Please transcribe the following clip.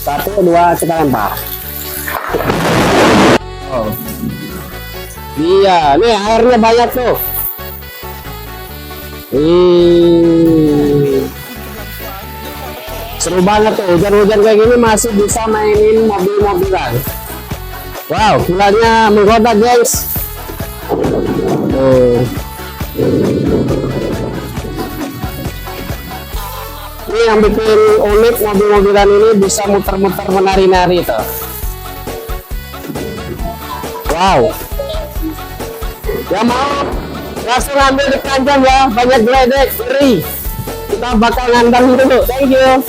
1, 2, kita lempar. Oh. Iya, nih airnya banyak tuh. Seru banget tuh, hujan-hujan kayak gini masih bisa mainin mobil-mobilan. Wow, kilanya menggoda guys. Tuh. Ini yang bikin unik mobil-mobilan ini bisa muter-muter menari-nari tuh. Wow. Ya mau langsung ambil di keranjang ya, banyak geledek, beri. Kita bakal ngandang dulu. Thank you.